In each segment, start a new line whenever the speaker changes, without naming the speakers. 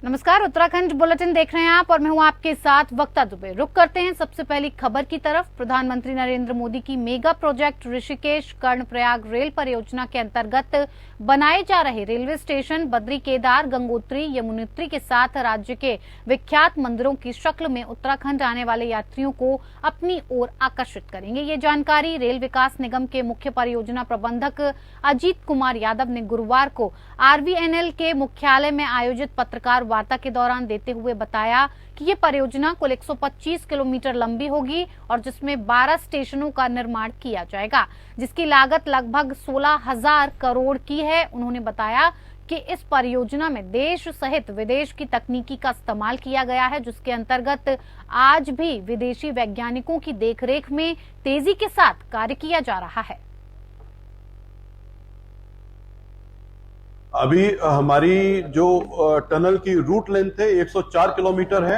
नमस्कार, उत्तराखंड बुलेटिन देख रहे हैं आप और मैं हूं आपके साथ वक्ता दुबे। रुक करते हैं सबसे पहली खबर की तरफ। प्रधानमंत्री नरेंद्र मोदी की mega project Rishikesh Karnaprayag rail परियोजना के अंतर्गत बनाए जा रहे रेलवे स्टेशन बद्री केदार, गंगोत्री, यमुनोत्री के साथ राज्य के विख्यात मंदिरों की शक्ल में उत्तराखंड आने वाले यात्रियों को अपनी ओर आकर्षित करेंगे। ये जानकारी रेल विकास निगम के मुख्य परियोजना प्रबंधक अजीत कुमार यादव ने गुरुवार को RVNL के मुख्यालय में आयोजित पत्रकार वार्ता के दौरान देते हुए बताया कि ये परियोजना कुल 125 किलोमीटर लंबी होगी और जिसमें 12 स्टेशनों का निर्माण किया जाएगा, जिसकी लागत लगभग 16,000 करोड़ की है। उन्होंने बताया कि इस परियोजना में देश सहित विदेश की तकनीकी का इस्तेमाल किया गया है, जिसके अंतर्गत आज भी विदेशी वैज्ञानिकों की देखरेख में तेजी के साथ कार्य किया जा रहा है।
अभी हमारी जो टनल की रूट लेंथ है 104 किलोमीटर है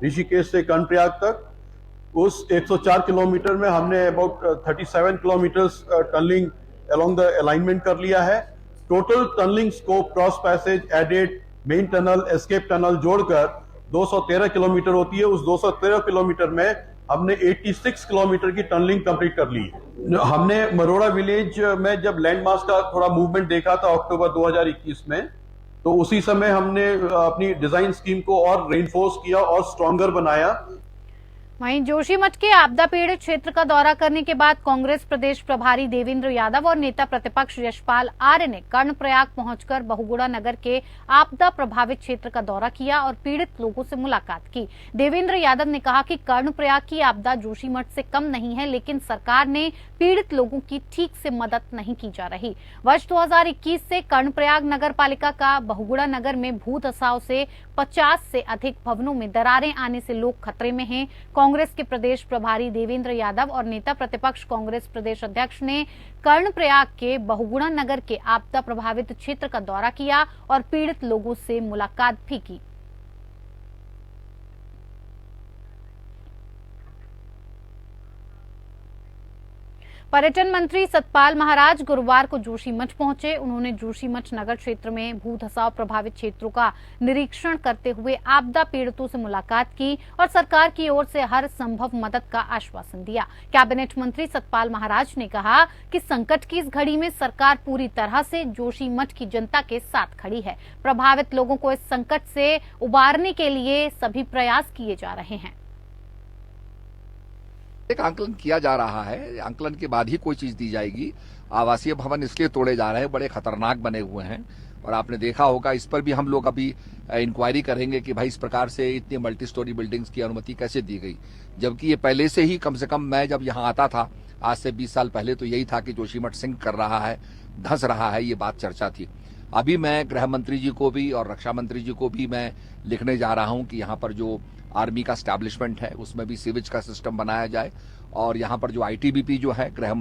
ऋषिकेश से कर्णप्रयाग तक। उस 104 किलोमीटर में हमने about 37 kilometres tunnelling along the alignment कर लिया है। Total tunnelling scope, cross passage, added, main tunnel, escape tunnel जोड़कर 213 किलोमीटर होती है। उस 213 किलोमीटर में हमने 86 किलोमीटर की टनलिंग कंप्लीट कर ली है। हमने मरोड़ा विलेज में जब लैंडमार्क का थोड़ा मूवमेंट देखा था अक्टूबर 2021 में, तो उसी समय हमने अपनी डिजाइन स्कीम को और रेनफोर्स किया और स्ट्रॉन्गर बनाया।
वहीं जोशीमठ के आपदा पीड़ित क्षेत्र का दौरा करने के बाद कांग्रेस प्रदेश प्रभारी देवेंद्र यादव और नेता प्रतिपक्ष यशपाल आर्य ने कर्णप्रयाग पहुंचकर बहुगुणा नगर के आपदा प्रभावित क्षेत्र का दौरा किया और पीड़ित लोगों से मुलाकात की। देवेंद्र यादव ने कहा कि कर्णप्रयाग की आपदा जोशीमठ से कम नहीं है, लेकिन सरकार ने पीड़ित लोगों की ठीक से मदद नहीं की जा रही। वर्ष 2021 से कर्णप्रयाग नगर पालिका का बहुगुणा नगर में भू धसाव से 50 से अधिक भवनों में दरारें आने से लोग खतरे में हैं। कांग्रेस के प्रदेश प्रभारी देवेंद्र यादव और नेता प्रतिपक्ष कांग्रेस प्रदेश अध्यक्ष ने कर्णप्रयाग के बहुगुणा नगर के आपदा प्रभावित क्षेत्र का दौरा किया और पीड़ित लोगों से मुलाकात भी की। पर्यटन मंत्री सतपाल महाराज गुरुवार को जोशीमठ पहुंचे। उन्होंने जोशीमठ नगर क्षेत्र में भू धसाव प्रभावित क्षेत्रों का निरीक्षण करते हुए आपदा पीड़ितों से मुलाकात की और सरकार की ओर से हर संभव मदद का आश्वासन दिया। कैबिनेट मंत्री सतपाल महाराज ने कहा कि संकट की इस घड़ी में सरकार पूरी तरह से जोशीमठ की जनता के साथ खड़ी है। प्रभावित लोगों को इस संकट से उबारने के लिए सभी प्रयास किए जा रहे हैं।
एक आंकलन किया जा रहा है, आंकलन के बाद ही कोई चीज दी जाएगी। आवासीय भवन इसलिए तोड़े जा रहे हैं, बड़े खतरनाक बने हुए हैं और आपने देखा होगा, इस पर भी हम लोग अभी इंक्वायरी करेंगे कि भाई इस प्रकार से इतनी मल्टी स्टोरी बिल्डिंग्स की अनुमति कैसे दी गई, जबकि ये पहले से ही, कम से कम मैं जब यहाँ आता था आज से 20 साल पहले, तो यही था कि जोशीमठ सिंक कर रहा है, धंस रहा है, ये बात चर्चा थी। अभी मैं गृह मंत्री जी को भी और रक्षा मंत्री जी को भी मैं लिखने जा रहा हूं कि यहाँ पर जो आर्मी का स्टैब्लिशमेंट है उसमें भी सीवेज का सिस्टम बनाया जाए और यहाँ पर जो ITBP जो है गृह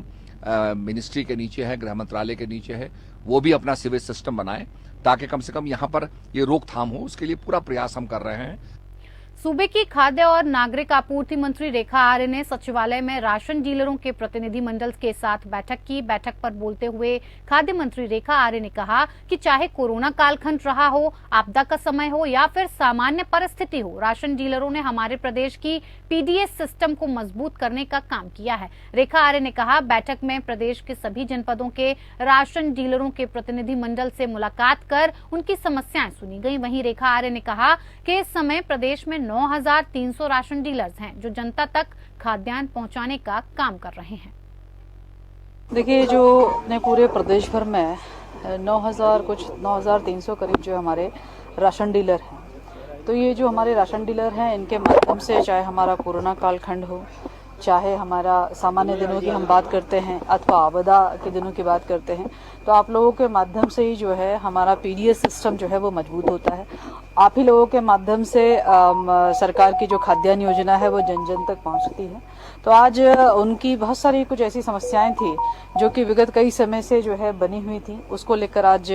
मिनिस्ट्री के नीचे है, गृह मंत्रालय के नीचे है, वो भी अपना सीवेज सिस्टम बनाए ताकि कम से कम यहाँ पर ये रोकथाम हो। उसके लिए पूरा प्रयास हम कर रहे हैं।
सूबे की खाद्य और नागरिक आपूर्ति मंत्री रेखा आर्य ने सचिवालय में राशन डीलरों के प्रतिनिधि मंडल के साथ बैठक की। बैठक पर बोलते हुए खाद्य मंत्री रेखा आर्य ने कहा कि चाहे कोरोना कालखंड रहा हो, आपदा का समय हो या फिर सामान्य परिस्थिति हो, राशन डीलरों ने हमारे प्रदेश की PDS सिस्टम को मजबूत करने का काम किया है। रेखा आर्य ने कहा, बैठक में प्रदेश के सभी जनपदों के राशन डीलरों के प्रतिनिधि मंडल से मुलाकात कर उनकी समस्याएं सुनी गई। वहीं रेखा आर्य ने कहा कि इस समय प्रदेश में 9,300 राशन डीलर्स हैं जो जनता तक खाद्यान्न पहुंचाने का काम कर रहे हैं।
देखिए, जो अपने पूरे प्रदेश भर में 9,300 करीब जो हमारे राशन डीलर हैं, तो ये जो हमारे राशन डीलर हैं, इनके माध्यम से चाहे हमारा कोरोना कालखंड हो, चाहे हमारा सामान्य दिनों की हम बात करते हैं अथवा आपदा के दिनों की बात करते हैं, तो आप लोगों के माध्यम से ही जो है हमारा PDS सिस्टम जो है वो मजबूत होता है। आप ही लोगों के माध्यम से सरकार की जो खाद्यान्न योजना है वो जन जन तक पहुंचती है। तो आज उनकी बहुत सारी कुछ ऐसी समस्याएं थी जो कि विगत कई समय से जो है बनी हुई थी, उसको लेकर आज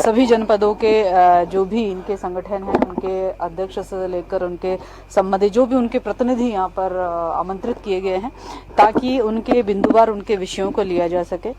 सभी जनपदों के जो भी इनके संगठन हैं, उनके अध्यक्ष से लेकर उनके संबंधित जो भी उनके प्रतिनिधि यहाँ पर आमंत्रित किए गए हैं ताकि उनके बिंदुवार उनके विषयों को लिया जा सके।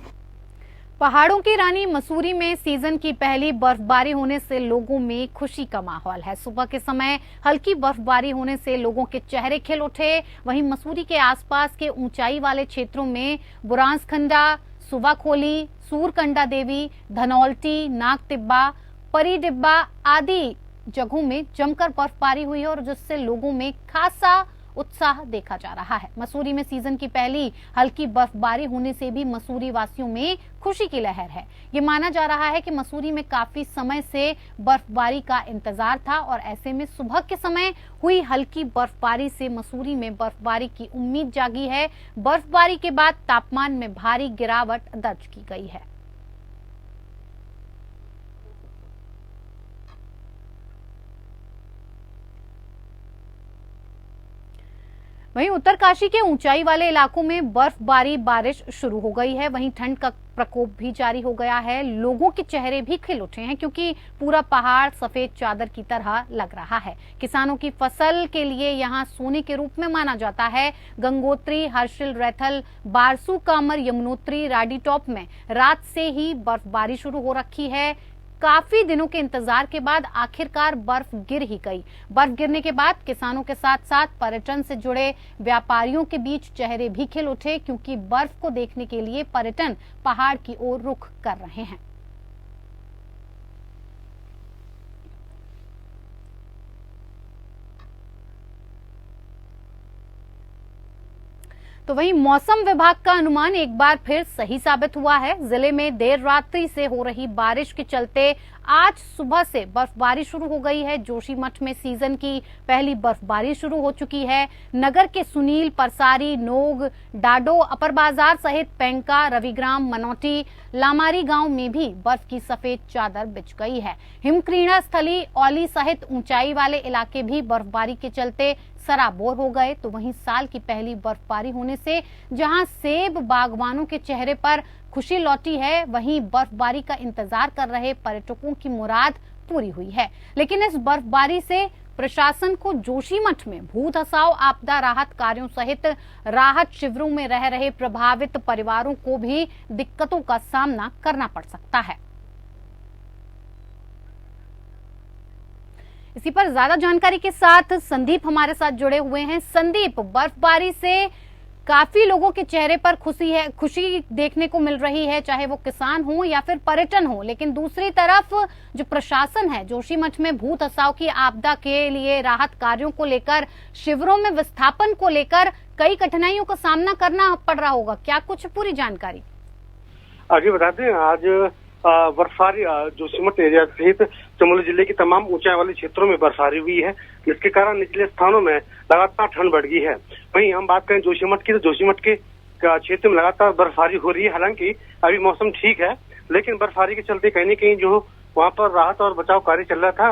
पहाड़ों की रानी मसूरी में सीजन की पहली बर्फबारी होने से लोगों में खुशी का माहौल है। सुबह के समय हल्की बर्फबारी होने से लोगों के चेहरे खिल उठे। वहीं मसूरी के आसपास के ऊंचाई वाले क्षेत्रों में बुरांसखंडा, सुवाखोली, सूरकंडा देवी, धनौल्टी, नाग टिब्बा, परी डिब्बा आदि जगहों में जमकर बर्फबारी हुई है और जिससे लोगों में खासा उत्साह देखा जा रहा है। मसूरी में सीजन की पहली हल्की बर्फबारी होने से भी मसूरी वासियों में खुशी की लहर है। ये माना जा रहा है कि मसूरी में काफी समय से बर्फबारी का इंतजार था और ऐसे में सुबह के समय हुई हल्की बर्फबारी से मसूरी में बर्फबारी की उम्मीद जागी है। बर्फबारी के बाद तापमान में भारी गिरावट दर्ज की गई है। वहीं उत्तरकाशी के ऊंचाई वाले इलाकों में बर्फबारी बारिश शुरू हो गई है। वहीं ठंड का प्रकोप भी जारी हो गया है। लोगों के चेहरे भी खिल उठे हैं क्योंकि पूरा पहाड़ सफेद चादर की तरह लग रहा है। किसानों की फसल के लिए यहां सोने के रूप में माना जाता है। गंगोत्री, हर्षिल, रैथल, बारसू, कामर, यमुनोत्री, राडी टॉप में रात से ही बर्फबारी शुरू हो रखी है। काफी दिनों के इंतजार के बाद आखिरकार बर्फ गिर ही गई। बर्फ गिरने के बाद किसानों के साथ साथ पर्यटन से जुड़े व्यापारियों के बीच चेहरे भी खिल उठे क्योंकि बर्फ को देखने के लिए पर्यटन पहाड़ की ओर रुख कर रहे हैं। तो वहीं मौसम विभाग का अनुमान एक बार फिर सही साबित हुआ है। जिले में देर रात्रि से हो रही बारिश के चलते आज सुबह से बर्फबारी शुरू हो गई है। जोशीमठ में सीजन की पहली बर्फबारी शुरू हो चुकी है। नगर के सुनील, परसारी, नोग, डाडो, अपर बाजार सहित पेंका, रविग्राम, मनौटी, लामारी गांव में भी बर्फ की सफेद चादर बिछ गई है। हिमक्रीड़ा स्थली, औली सहित ऊंचाई वाले इलाके भी बर्फबारी के चलते सराबोर हो गए। तो वहीं साल की पहली बर्फबारी होने से जहां सेब बागवानों के चेहरे पर खुशी लौटी है, वहीं बर्फबारी का इंतजार कर रहे पर्यटकों की मुराद पूरी हुई है। लेकिन इस बर्फबारी से प्रशासन को जोशीमठ में भू धसाव, आपदा राहत कार्यों सहित राहत शिविरों में रह रहे प्रभावित परिवारों को भी दिक्कतों का सामना करना पड़ सकता है। इसी पर ज्यादा जानकारी के साथ संदीप हमारे साथ जुड़े हुए हैं। संदीप, बर्फबारी से काफी लोगों के चेहरे पर खुशी देखने को मिल रही है, चाहे वो किसान हो या फिर पर्यटन हो। लेकिन दूसरी तरफ जो प्रशासन है जोशीमठ में भू धसाव की आपदा के लिए राहत कार्यों को लेकर, शिविरों में विस्थापन को लेकर कई कठिनाइयों का सामना करना पड़ रहा होगा। क्या कुछ पूरी जानकारी?
आगे बता दें, आज बर्फबारी जोशीमठ एरिया सहित चमोली जिले की तमाम ऊंचाई वाले क्षेत्रों में बर्फबारी हुई है, जिसके कारण निचले स्थानों में लगातार ठंड बढ़ गई है। वहीं हम बात करें जोशीमठ की, तो जोशीमठ के क्षेत्र में लगातार बर्फबारी हो रही है। हालांकि अभी मौसम ठीक है, लेकिन बर्फबारी के चलते कहीं न कहीं जो वहाँ पर राहत और बचाव कार्य चल रहा था,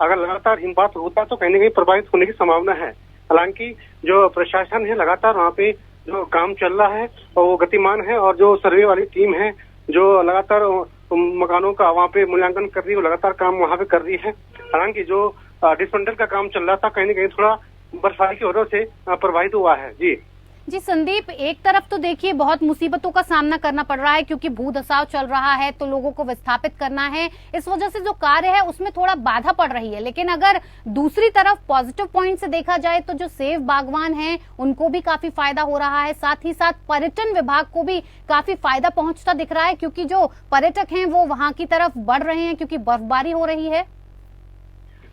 अगर लगातार हिमपात होता तो कहीं न कहीं प्रभावित होने की संभावना है। हालांकि जो प्रशासन है लगातार वहाँ पे जो काम चल रहा है और वो गतिमान है, और जो सर्वे वाली टीम है जो लगातार मकानों का वहाँ पे मूल्यांकन कर रही है, वो लगातार काम वहाँ पे कर रही है। हालांकि जो डिसमेंटल का काम चल रहा था कहीं न कहीं थोड़ा बर्फबारी की वजह से प्रभावित हुआ है। जी
संदीप, एक तरफ तो देखिए बहुत मुसीबतों का सामना करना पड़ रहा है क्योंकि भू धसाव चल रहा है, तो लोगों को विस्थापित करना है। इस वजह से जो कार्य है उसमें थोड़ा बाधा पड़ रही है। लेकिन अगर दूसरी तरफ पॉजिटिव पॉइंट से देखा जाए तो जो सेब बागवान हैं उनको भी काफी फायदा हो रहा है। साथ ही साथ पर्यटन विभाग को भी काफी फायदा पहुंचता दिख रहा है क्योंकि जो पर्यटक हैं वो वहां की तरफ बढ़ रहे हैं क्योंकि बर्फबारी हो रही है।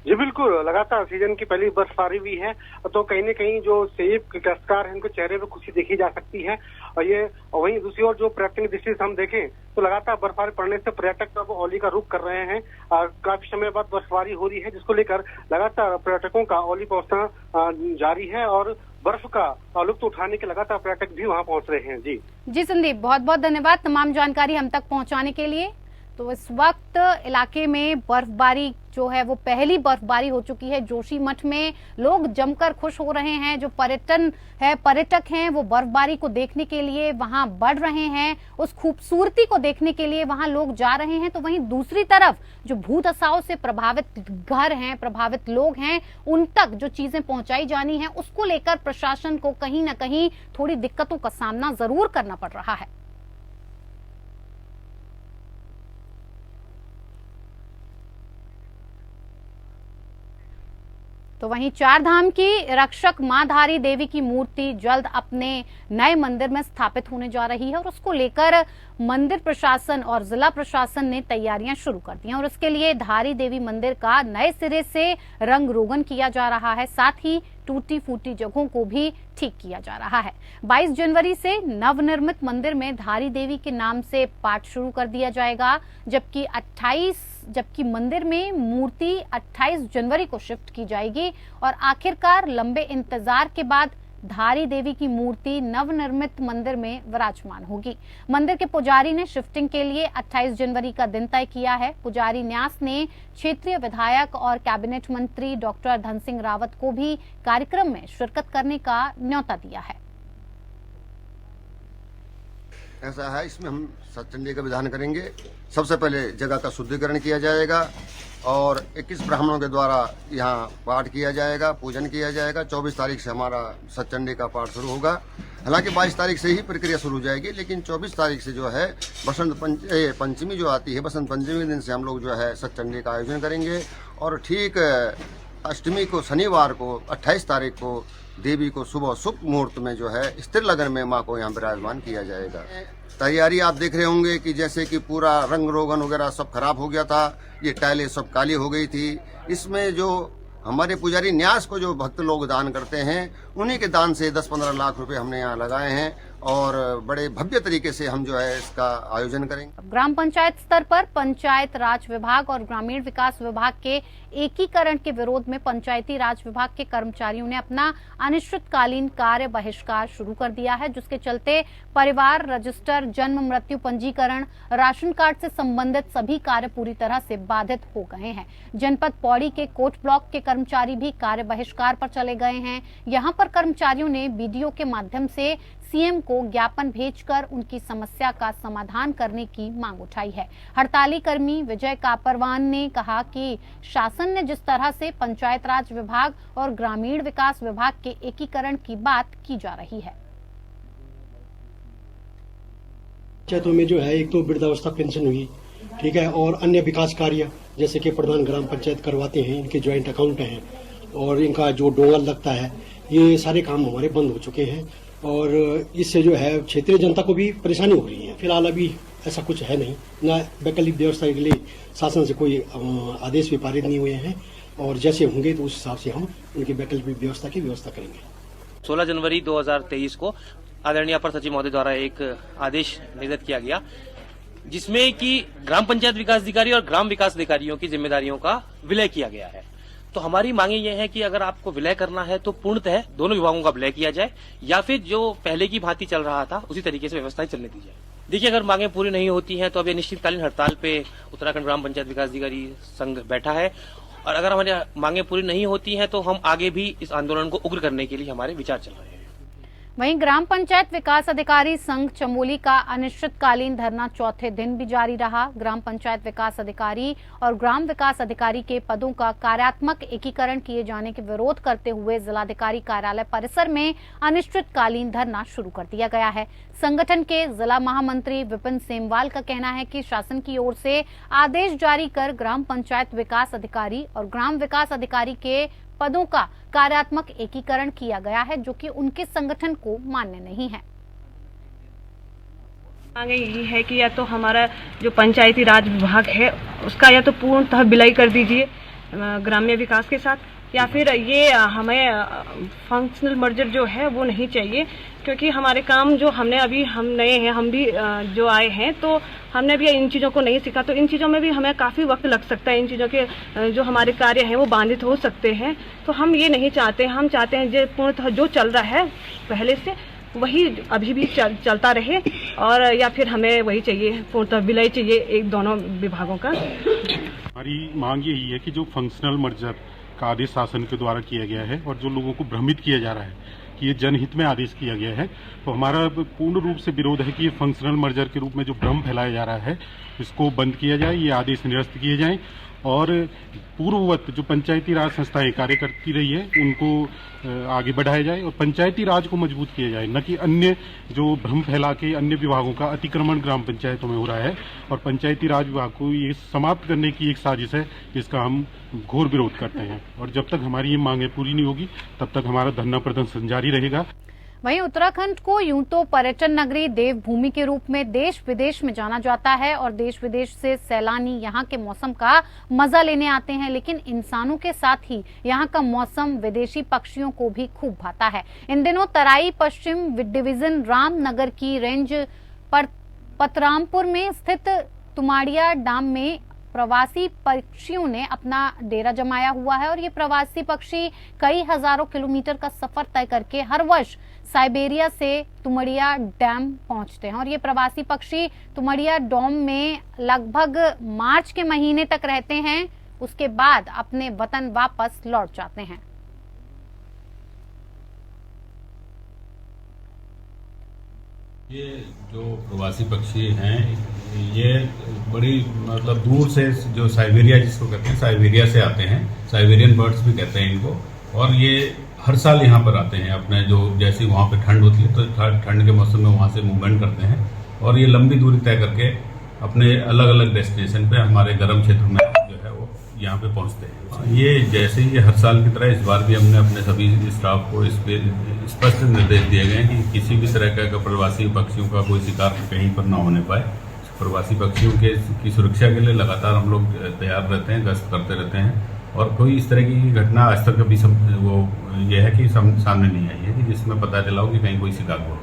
जी बिल्कुल, लगातार सीजन की पहली बर्फबारी हुई है, तो कहीं न कहीं जो सेब के काश्तकार हैं उनके चेहरे पर खुशी देखी जा सकती है। और ये वहीं दूसरी ओर जो पर्यटन की दृष्टि से हम देखें तो लगातार बर्फबारी पड़ने से पर्यटक अब औली का रुख कर रहे हैं। काफी समय बाद बर्फबारी हो रही है, जिसको लेकर लगातार पर्यटकों का औली पहुंचना जारी है और बर्फ का लुत्फ उठाने के लगातार पर्यटक भी वहाँ पहुंच रहे हैं। जी
संदीप, बहुत बहुत धन्यवाद तमाम जानकारी हम तक पहुँचाने के लिए। तो इस वक्त इलाके में बर्फबारी जो है वो पहली बर्फबारी हो चुकी है। जोशीमठ में लोग जमकर खुश हो रहे हैं। जो पर्यटक हैं वो बर्फबारी को देखने के लिए वहां बढ़ रहे हैं, उस खूबसूरती को देखने के लिए वहां लोग जा रहे हैं। तो वहीं दूसरी तरफ जो भू धसाव से प्रभावित घर हैं, प्रभावित लोग हैं, उन तक जो चीजें पहुंचाई जानी है उसको लेकर प्रशासन को कहीं ना कहीं थोड़ी दिक्कतों का सामना जरूर करना पड़ रहा है। तो वहीं चार धाम की रक्षक मां धारी देवी की मूर्ति जल्द अपने नए मंदिर में स्थापित होने जा रही है और उसको लेकर मंदिर प्रशासन और जिला प्रशासन ने तैयारियां शुरू कर दी हैं और उसके लिए धारी देवी मंदिर का नए सिरे से रंग रोगन किया जा रहा है। साथ ही टूटी फूटी जगहों को भी ठीक किया जा रहा है। 22 जनवरी से नवनिर्मित मंदिर में धारी देवी के नाम से पाठ शुरू कर दिया जाएगा, जबकि मंदिर में मूर्ति 28 जनवरी को शिफ्ट की जाएगी और आखिरकार लंबे इंतजार के बाद धारी देवी की मूर्ति नवनिर्मित मंदिर में विराजमान होगी। मंदिर के पुजारी ने शिफ्टिंग के लिए 28 जनवरी का दिन तय किया है। पुजारी न्यास ने क्षेत्रीय विधायक और कैबिनेट मंत्री डॉक्टर धन सिंह रावत को भी कार्यक्रम में शिरकत करने का न्योता दिया है।
ऐसा है, इसमें हम सतचंडी का विधान करेंगे। सबसे पहले जगह का शुद्धिकरण किया जाएगा और 21 ब्राह्मणों के द्वारा यहाँ पाठ किया जाएगा, पूजन किया जाएगा। 24 तारीख से हमारा सतचंडी का पाठ शुरू होगा। हालांकि 22 तारीख से ही प्रक्रिया शुरू हो जाएगी, लेकिन 24 तारीख से जो है बसंत पंचमी जो आती है, बसंत पंचमी दिन से हम लोग जो है सतचंडी का आयोजन करेंगे और ठीक अष्टमी को शनिवार को 28 तारीख को देवी को सुबह शुभ मुहूर्त में जो है स्थिर लगन में माँ को यहाँ विराजमान किया जाएगा। तैयारी आप देख रहे होंगे कि जैसे कि पूरा रंग रोगन वगैरह सब खराब हो गया था, ये टाइलें सब काली हो गई थी। इसमें जो हमारे पुजारी न्यास को जो भक्त लोग दान करते हैं, उन्हीं के दान से 10-15 लाख रुपए हमने यहाँ लगाए हैं और बड़े भव्य तरीके से हम जो है इसका आयोजन करेंगे।
ग्राम पंचायत स्तर पर पंचायत राज विभाग और ग्रामीण विकास विभाग के एकीकरण के विरोध में पंचायती राज विभाग के कर्मचारियों ने अपना अनिश्चितकालीन कार्य बहिष्कार शुरू कर दिया है, जिसके चलते परिवार रजिस्टर, जन्म मृत्यु पंजीकरण, राशन कार्ड से संबंधित सभी कार्य पूरी तरह से बाधित हो गए हैं। जनपद पौड़ी के कोट ब्लॉक के कर्मचारी भी कार्य बहिष्कार पर चले गए हैं। यहाँ पर कर्मचारियों ने बीडीओ के माध्यम से सीएम को ज्ञापन भेजकर उनकी समस्या का समाधान करने की मांग उठाई है। हड़ताली कर्मी विजय कापरवान ने कहा कि शासन ने जिस तरह से पंचायत राज विभाग और ग्रामीण विकास विभाग के एकीकरण की बात की जा रही है।
पंचायतों में जो है एक तो वृद्धावस्था पेंशन हुई, ठीक है, और अन्य विकास कार्य जैसे कि प्रधान ग्राम पंचायत करवाते हैं, इनके ज्वाइंट अकाउंट हैं और इनका जो डोंगल लगता है, ये सारे काम हमारे बंद हो चुके हैं और इससे जो है क्षेत्रीय जनता को भी परेशानी हो रही है। फिलहाल अभी ऐसा कुछ है नहीं, न वैकल्पिक व्यवस्था के लिए शासन से कोई आदेश भी पारित नहीं हुए हैं और जैसे होंगे तो उस हिसाब से हम उनकी वैकल्पिक व्यवस्था की व्यवस्था करेंगे।
16 जनवरी 2023 को आदरणीय अपर सचिव महोदय द्वारा एक आदेश निर्गत किया गया, जिसमें कि ग्राम पंचायत विकास अधिकारी और ग्राम विकास अधिकारियों की जिम्मेदारियों का विलय किया गया है। तो हमारी मांगे ये है कि अगर आपको विलय करना है तो पूर्णतः दोनों विभागों का विलय किया जाए या फिर जो पहले की भांति चल रहा था उसी तरीके से व्यवस्थाएं चलने दी जाए। देखिए, अगर मांगे पूरी नहीं होती हैं तो अब अनिश्चितकालीन हड़ताल पे उत्तराखंड ग्राम पंचायत विकास अधिकारी संघ बैठा है और अगर हमारी मांगे पूरी नहीं होती हैं तो हम आगे भी इस आंदोलन को उग्र करने के लिए हमारे विचार चल रहे हैं।
वहीं ग्राम पंचायत विकास अधिकारी संघ चमोली का अनिश्चितकालीन धरना चौथे दिन भी जारी रहा। ग्राम पंचायत विकास अधिकारी और ग्राम विकास अधिकारी के पदों का कार्यात्मक एकीकरण किए जाने के विरोध करते हुए जिलाधिकारी कार्यालय परिसर में अनिश्चितकालीन धरना शुरू कर दिया गया है। संगठन के जिला महामंत्री विपिन सेमवाल का कहना है कि शासन की ओर से आदेश जारी कर ग्राम पंचायत विकास अधिकारी और ग्राम विकास अधिकारी के पदों का कार्यात्मक एकीकरण किया गया है, जो कि उनके संगठन को मान्य नहीं है।
आगे यही है कि या तो हमारा जो पंचायती राज विभाग है उसका या तो पूर्णतः विलय कर दीजिए ग्राम्य विकास के साथ, या फिर ये हमें फंक्शनल मर्जर जो है वो नहीं चाहिए, क्योंकि हमारे काम जो हम नए हैं, हम भी जो आए हैं तो हमने भी इन चीज़ों को नहीं सीखा, तो इन चीज़ों में भी हमें काफ़ी वक्त लग सकता है। इन चीज़ों के जो हमारे कार्य हैं वो बाधित हो सकते हैं, तो हम ये नहीं चाहते। हम चाहते हैं जो पूर्णतः जो चल रहा है पहले से वही अभी भी चलता रहे और या फिर हमें वही चाहिए, पूर्णतः विलय चाहिए एक दोनों विभागों का।
हमारी मांग यही है कि जो फंक्शनल मर्जर का आदेश शासन के द्वारा किया गया है और जो लोगों को भ्रमित किया जा रहा है कि ये जनहित में आदेश किया गया है, तो हमारा पूर्ण रूप से विरोध है कि ये फंक्शनल मर्जर के रूप में जो भ्रम फैलाया जा रहा है इसको बंद किया जाए, ये आदेश निरस्त किए जाएं और पूर्ववत जो पंचायती राज संस्थाएं कार्य करती रही है उनको आगे बढ़ाया जाए और पंचायती राज को मजबूत किया जाए, न कि अन्य जो भ्रम फैला के अन्य विभागों का अतिक्रमण ग्राम पंचायतों में हो रहा है। और पंचायती राज विभाग को ये समाप्त करने की एक साजिश है जिसका हम घोर विरोध करते हैं और जब तक हमारी ये मांगें पूरी नहीं होगी तब तक हमारा धरना प्रदर्शन जारी रहेगा।
वहीं उत्तराखंड को यूं तो पर्यटन नगरी देवभूमि के रूप में देश विदेश में जाना जाता है और देश विदेश से सैलानी यहां के मौसम का मजा लेने आते हैं, लेकिन इंसानों के साथ ही यहां का मौसम विदेशी पक्षियों को भी खूब भाता है। इन दिनों तराई पश्चिम डिवीजन रामनगर की रेंज पर पतरामपुर में स्थित तुमाड़िया डैम में प्रवासी पक्षियों ने अपना डेरा जमाया हुआ है और ये प्रवासी पक्षी कई हजारों किलोमीटर का सफर तय करके हर वर्ष साइबेरिया से तुमड़िया डैम पहुंचते हैं और ये प्रवासी पक्षी तुमड़िया डैम में लगभग मार्च के महीने तक रहते हैं, उसके बाद अपने वतन वापस लौट जाते हैं।
ये जो प्रवासी पक्षी हैं ये बड़ी मतलब दूर से जो साइबेरिया जिसको कहते हैं साइबेरिया से आते हैं, साइबेरियन बर्ड्स भी कहते हैं इनको, और ये हर साल यहाँ पर आते हैं। अपने जो जैसी वहाँ पे ठंड होती है तो ठंड के मौसम में वहाँ से मूवमेंट करते हैं और ये लंबी दूरी तय करके अपने अलग अलग डेस्टिनेशन पे हमारे गर्म क्षेत्र में जो है वो यहाँ पे पहुँचते हैं। ये जैसे ही हर साल की तरह इस बार भी हमने अपने सभी स्टाफ को इस पे स्पष्ट निर्देश दिए गए कि किसी भी तरह का प्रवासी पक्षियों का कोई शिकार कहीं पर ना होने पाए। प्रवासी पक्षियों की सुरक्षा के लिए लगातार हम लोग तैयार रहते हैं, गश्त करते रहते हैं और कोई इस तरह की घटना आज तक कभी वो ये है कि सामने नहीं आई है कि जिसमें पता चला हो कि कहीं कोई शिकार हो।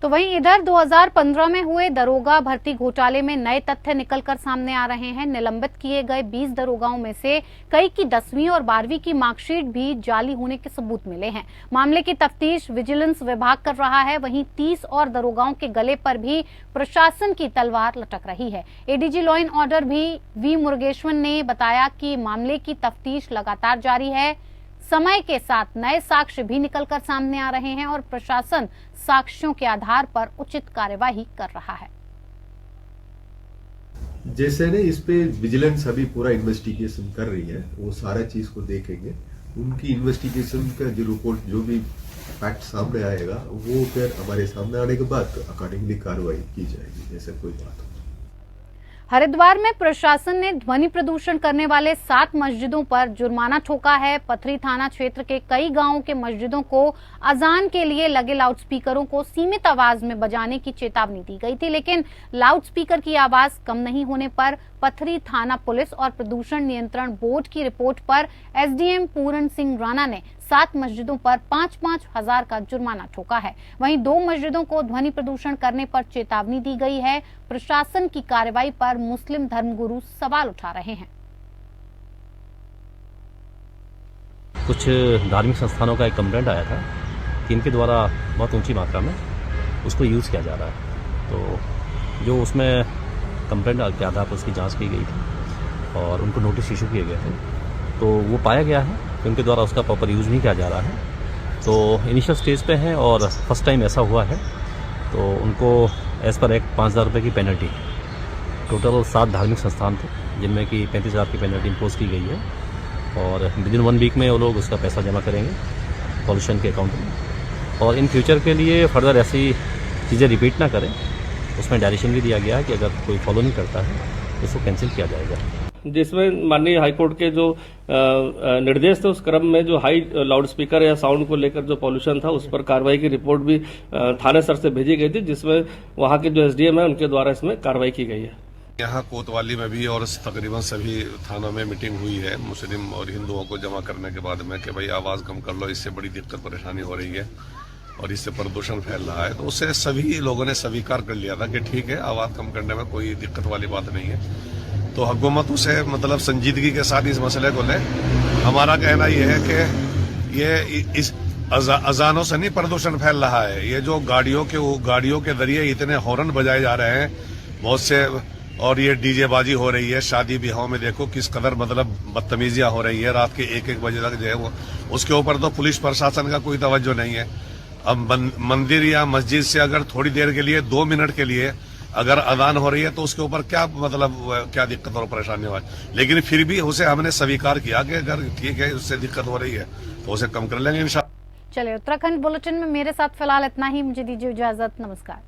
तो वहीं इधर 2015 में हुए दरोगा भर्ती घोटाले में नए तथ्य निकलकर सामने आ रहे हैं। निलंबित किए गए 20 दरोगाओं में से कई की 10वीं और 12वीं की मार्कशीट भी जाली होने के सबूत मिले हैं। मामले की तफ्तीश विजिलेंस विभाग कर रहा है। वहीं 30 और दरोगाओं के गले पर भी प्रशासन की तलवार लटक रही है। ADG law and order V Murugeshwar ने बताया कि मामले की तफ्तीश लगातार जारी है। समय के साथ नए साक्ष्य भी निकलकर सामने आ रहे हैं और प्रशासन साक्ष्यों के आधार पर उचित कार्यवाही कर रहा है।
जैसे ने इस पे विजिलेंस अभी पूरा इन्वेस्टिगेशन कर रही है, वो सारा चीज को देखेंगे। उनकी इन्वेस्टिगेशन का जो रिपोर्ट जो भी फैक्ट सामने आएगा वो फिर हमारे सामने आने के बाद अकॉर्डिंगली कार्रवाई की जाएगी। जैसे कोई बात हो।
हरिद्वार में प्रशासन ने ध्वनि प्रदूषण करने वाले 7 मस्जिदों पर जुर्माना ठोका है। पथरी थाना क्षेत्र के कई गांवों के मस्जिदों को अजान के लिए लगे लाउडस्पीकरों को सीमित आवाज में बजाने की चेतावनी दी गई थी, लेकिन लाउडस्पीकर की आवाज कम नहीं होने पर पथरी थाना पुलिस और प्रदूषण नियंत्रण बोर्ड की रिपोर्ट पर एसडीएम पूरन सिंह राणा ने 7 मस्जिदों पर 5-5 हजार का जुर्माना ठोका है। वहीं 2 मस्जिदों को ध्वनि प्रदूषण करने पर चेतावनी दी गई है। प्रशासन की कार्रवाई पर मुस्लिम धर्मगुरु सवाल उठा रहे हैं।
कुछ धार्मिक संस्थानों का एक कंप्लेंट आया था कि इनके द्वारा बहुत ऊंची मात्रा में उसको यूज़ किया जा रहा है, तो जो उसमें कंप्लेंट के आधार पर उसकी जांच की गई थी और उनको नोटिस इशू किए गए थे, तो वो पाया गया है कि उनके द्वारा उसका प्रॉपर यूज़ नहीं किया जा रहा है। तो इनिशियल स्टेज पे है और फर्स्ट टाइम ऐसा हुआ है, तो उनको एज़ पर एक्ट 5,000 रुपये की पेनल्टी, टोटल 7 धार्मिक संस्थान थे जिनमें कि 35,000 की पेनल्टी इम्पोज की गई है और विद इन 1 वीक में वो लोग उसका पैसा जमा करेंगे पॉल्यूशन के अकाउंट में। और इन फ्यूचर के लिए फर्दर ऐसी चीज़ें रिपीट ना करें, उसमें डायरेक्शन भी दिया गया है कि अगर कोई फॉलो नहीं करता है तो उसको कैंसिल किया जाएगा।
जिसमें माननीय हाईकोर्ट के जो निर्देश थे उस क्रम में जो हाई लाउड स्पीकर या साउंड को लेकर जो पॉल्यूशन था उस पर कार्रवाई की रिपोर्ट भी थाने स्तर से भेजी गई थी, जिसमें वहां के जो एसडीएम है उनके द्वारा इसमें कार्रवाई की गई है।
यहाँ कोतवाली में भी और तकरीबन सभी थानों में मीटिंग हुई है मुस्लिम और हिंदुओं को जमा करने के बाद में कि भाई आवाज कम कर लो, इससे बड़ी दिक्कत परेशानी हो रही है और इससे प्रदूषण फैल रहा है। तो उससे सभी लोगों ने स्वीकार कर लिया था कि ठीक है, आवाज कम करने में कोई दिक्कत वाली बात नहीं है। तो हुकूमत उसे मतलब संजीदगी के साथ इस मसले को ले। हमारा कहना यह है कि ये इस अजानों से नहीं प्रदूषण फैल रहा है, ये जो गाड़ियों के जरिए इतने हॉर्न बजाए जा रहे हैं बहुत से, और ये डीजे बाजी हो रही है शादी ब्याहों में, देखो किस कदर मतलब बदतमीजियां हो रही है रात के 1-1 बजे तक जो है वो, उसके ऊपर तो पुलिस प्रशासन का कोई तवज्जो नहीं है। अब मंदिर या मस्जिद से अगर थोड़ी देर के लिए 2 मिनट के लिए अगर अजान हो रही है तो उसके ऊपर क्या मतलब क्या दिक्कत और परेशानी हो, लेकिन फिर भी उसे हमने स्वीकार किया कि अगर ठीक है उससे दिक्कत हो रही है तो उसे कम कर लेंगे इंशाल्लाह।
चलिए, उत्तराखंड बुलेटिन में मेरे साथ फिलहाल इतना ही। मुझे दीजिए इजाजत। नमस्कार।